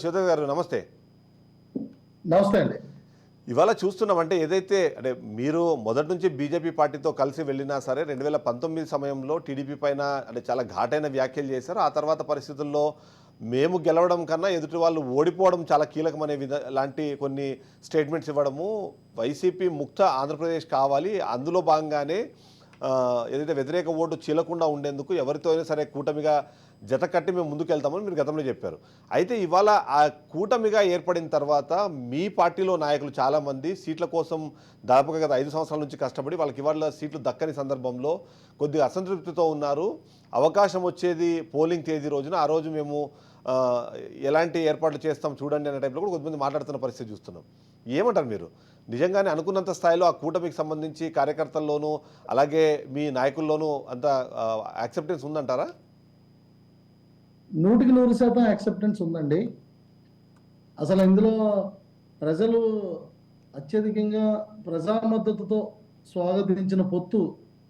శ్వేత గారు నమస్తే. నమస్తే అండి. ఇవాళ చూస్తున్నామంటే ఏదైతే అంటే మీరు మొదటి నుంచి బీజేపీ పార్టీతో కలిసి వెళ్ళినా సరే 2019 సమయంలో టీడీపీ పైన అంటే చాలా ఘాటైన వ్యాఖ్యలు చేశారు. ఆ తర్వాత పరిస్థితుల్లో మేము గెలవడం కన్నా ఎదుటి వాళ్ళు ఓడిపోవడం చాలా కీలకమనే లాంటి కొన్ని స్టేట్మెంట్స్ ఇవ్వడము, వైసీపీ ముక్త ఆంధ్రప్రదేశ్ కావాలి, అందులో భాగంగానే ఏదైతే వ్యతిరేక ఓటు చీలకుండా ఉండేందుకు ఎవరితో అయినా సరే కూటమిగా జత కట్టి మేము ముందుకు వెళ్తామని మీరు గతంలో చెప్పారు. అయితే ఇవాళ ఆ కూటమిగా ఏర్పడిన తర్వాత మీ పార్టీలో నాయకులు చాలామంది సీట్ల కోసం దాదాపుగా గత 5 సంవత్సరాల నుంచి కష్టపడి వాళ్ళకి ఇవాళ సీట్లు దక్కని సందర్భంలో కొద్దిగా అసంతృప్తితో ఉన్నారు. అవకాశం వచ్చేది పోలింగ్ తేదీ రోజున, ఆ రోజు మేము ఎలాంటి ఏర్పాట్లు చేస్తాం చూడండి అనే టైంలో కూడా కొంతమంది మాట్లాడుతున్న పరిస్థితి చూస్తున్నాం. ఏమంటారు మీరు? నిజంగానే అనుకున్నంత స్థాయిలో ఆ కూటమికి సంబంధించి కార్యకర్తల్లోనూ అలాగే మీ నాయకుల్లోనూ అంత యాక్సెప్టెన్స్ ఉందంటారా? 100% యాక్సెప్టెన్స్ ఉందండి. అసలు ఇందులో ప్రజలు అత్యధికంగా ప్రజా మద్దతుతో స్వాగతించిన పొత్తు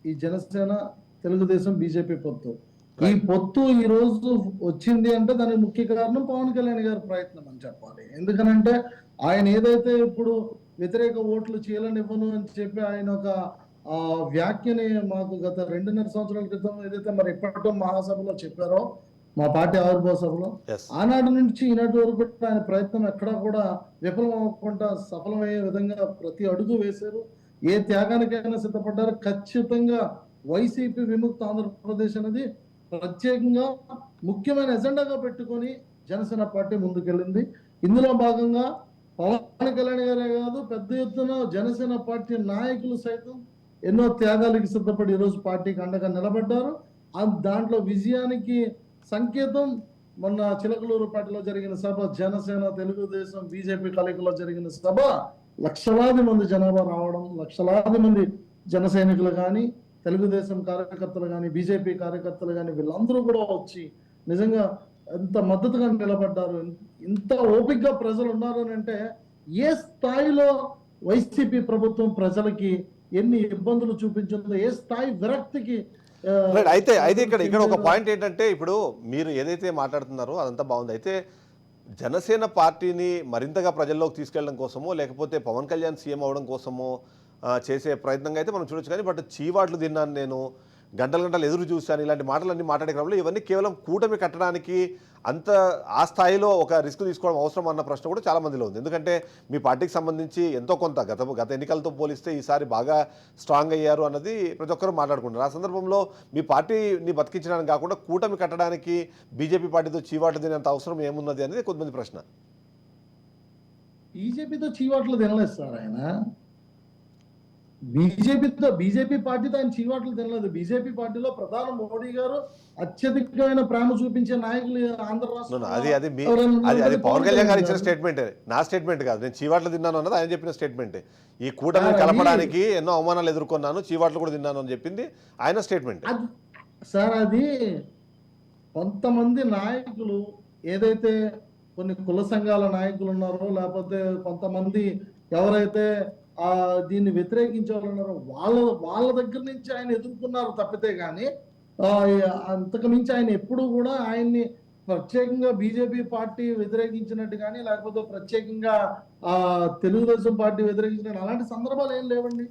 ఈ జనసేన, తెలుగుదేశం, బీజేపీ పొత్తు. ఈ పొత్తు ఈ రోజు వచ్చింది అంటే దానికి ముఖ్య కారణం పవన్ కళ్యాణ్ గారి ప్రయత్నం అని చెప్పాలి. ఎందుకనంటే ఆయన ఏదైతే ఇప్పుడు వ్యతిరేక ఓట్లు చీలనివ్వను అని చెప్పి ఆయన ఒక వ్యాఖ్యని మాకు గత 2.5 సంవత్సరాల క్రితం ఏదైతే మరి ఇప్పటికో మహాసభలో చెప్పారో, మా పార్టీ ఆవిర్భావ సభలో, ఆనాటి నుంచి ఈనాటి వరకు ఆయన ప్రయత్నం ఎక్కడా కూడా విఫలం అవ్వకుండా సఫలమయ్యే విధంగా ప్రతి అడుగు వేశారు. ఏ త్యాగానికైనా సిద్ధపడ్డారు. ఖచ్చితంగా వైసీపీ విముక్త ఆంధ్రప్రదేశ్ అనేది ప్రత్యేకంగా ముఖ్యమైన ఎజెండాగా పెట్టుకొని జనసేన పార్టీ ముందుకెళ్ళింది. ఇందులో భాగంగా పవన్ కళ్యాణ్ గారే కాదు, పెద్ద ఎత్తున జనసేన పార్టీ నాయకులు సైతం ఎన్నో త్యాగాలకి సిద్ధపడి ఈరోజు పార్టీకి అండగా నిలబడ్డారు. దాంట్లో విజయానికి సంకేతం మొన్న చిలకలూరుపేటలో జరిగిన సభ, జనసేన, తెలుగుదేశం, బీజేపీ కలయికలో జరిగిన సభ, లక్షలాది మంది జనాభా రావడం, లక్షలాది మంది జన సైనికులు కానీ, తెలుగుదేశం కార్యకర్తలు కానీ, బీజేపీ కార్యకర్తలు కానీ వీళ్ళందరూ కూడా వచ్చి నిజంగా ఎంత మద్దతుగా నిలబడ్డారు. ఇంత ఓపికగా ప్రజలు ఉన్నారు అని అంటే ఏ స్థాయిలో వైసీపీ ప్రభుత్వం ప్రజలకి ఎన్ని ఇబ్బందులు చూపించిందో, ఏ స్థాయి విరక్తికి. అయితే ఇక్కడ ఒక పాయింట్ ఏంటంటే, ఇప్పుడు మీరు ఏదైతే మాట్లాడుతున్నారో అదంతా బాగుంది. అయితే జనసేన పార్టీని మరింతగా ప్రజల్లోకి తీసుకెళ్ళడం కోసమో లేకపోతే పవన్ కళ్యాణ్ సీఎం అవడం కోసమో చేసే ప్రయత్నంగా అయితే మనం చూడొచ్చు. కానీ బట్ చీవాట్లు తిన్నాను నేను, గంటలు ఎదురు చూశాను, ఇలాంటి మాటలన్నీ మాట్లాడే క్రమంలో ఇవన్నీ కేవలం కూటమి కట్టడానికి అంత ఆ స్థాయిలో ఒక రిస్క్ తీసుకోవడం అవసరం అన్న ప్రశ్న కూడా చాలా మందిలో ఉంది. ఎందుకంటే మీ పార్టీకి సంబంధించి ఎంతో కొంత గత ఎన్నికలతో పోలిస్తే ఈసారి బాగా స్ట్రాంగ్ అయ్యారు అన్నది ప్రతి ఒక్కరూ మాట్లాడుకుంటారు. ఆ సందర్భంలో మీ పార్టీని బతికించడానికి కాకుండా కూటమి కట్టడానికి బీజేపీ పార్టీతో చీవాట్లు తినేంత అవసరం ఏమున్నది అనేది కొంతమంది ప్రశ్న. బీజేపీతో చీవాట్లు తినలేదు సార్ ఆయన. బీజేపీ పార్టీతో ఆయన చీవాట్లు తినలేదు. బీజేపీ పార్టీలో ప్రధాని మోడీ గారు అత్యధికమైన ప్రేమ చూపించే నాయకులు ఆంధ్ర రాష్ట్రంలో. అది పవన్ కళ్యాణ్ గారు ఇచ్చిన స్టేట్మెంట్, నా స్టేట్మెంట్ కాదు. నేను చీవాట్లు తిన్నాను అన్నది ఆయన చెప్పిన స్టేట్మెంట్. ఈ కూటమిని కలపడానికి ఎన్నో అవమానాలు ఎదుర్కొన్నాను, చీవాట్లు కూడా తిన్నాను అని చెప్పింది ఆయన స్టేట్మెంట్. సార్ అది కొంతమంది నాయకులు, ఏదైతే కొన్ని కుల సంఘాల నాయకులు ఉన్నారో, లేకపోతే కొంతమంది ఎవరైతే దీన్ని వ్యతిరేకించాలన్నారో వాళ్ళ దగ్గర నుంచి ఆయన ఎదుర్కొన్నారు తప్పితే కానీ అంతకు మించి ఆయన ఎప్పుడు కూడా ఆయన్ని ప్రత్యేకంగా బీజేపీ పార్టీ వ్యతిరేకించినట్టు కానీ, లేకపోతే ప్రత్యేకంగా తెలుగుదేశం పార్టీ వ్యతిరేకించినట్టు అలాంటి సందర్భాలు ఏం లేవండి.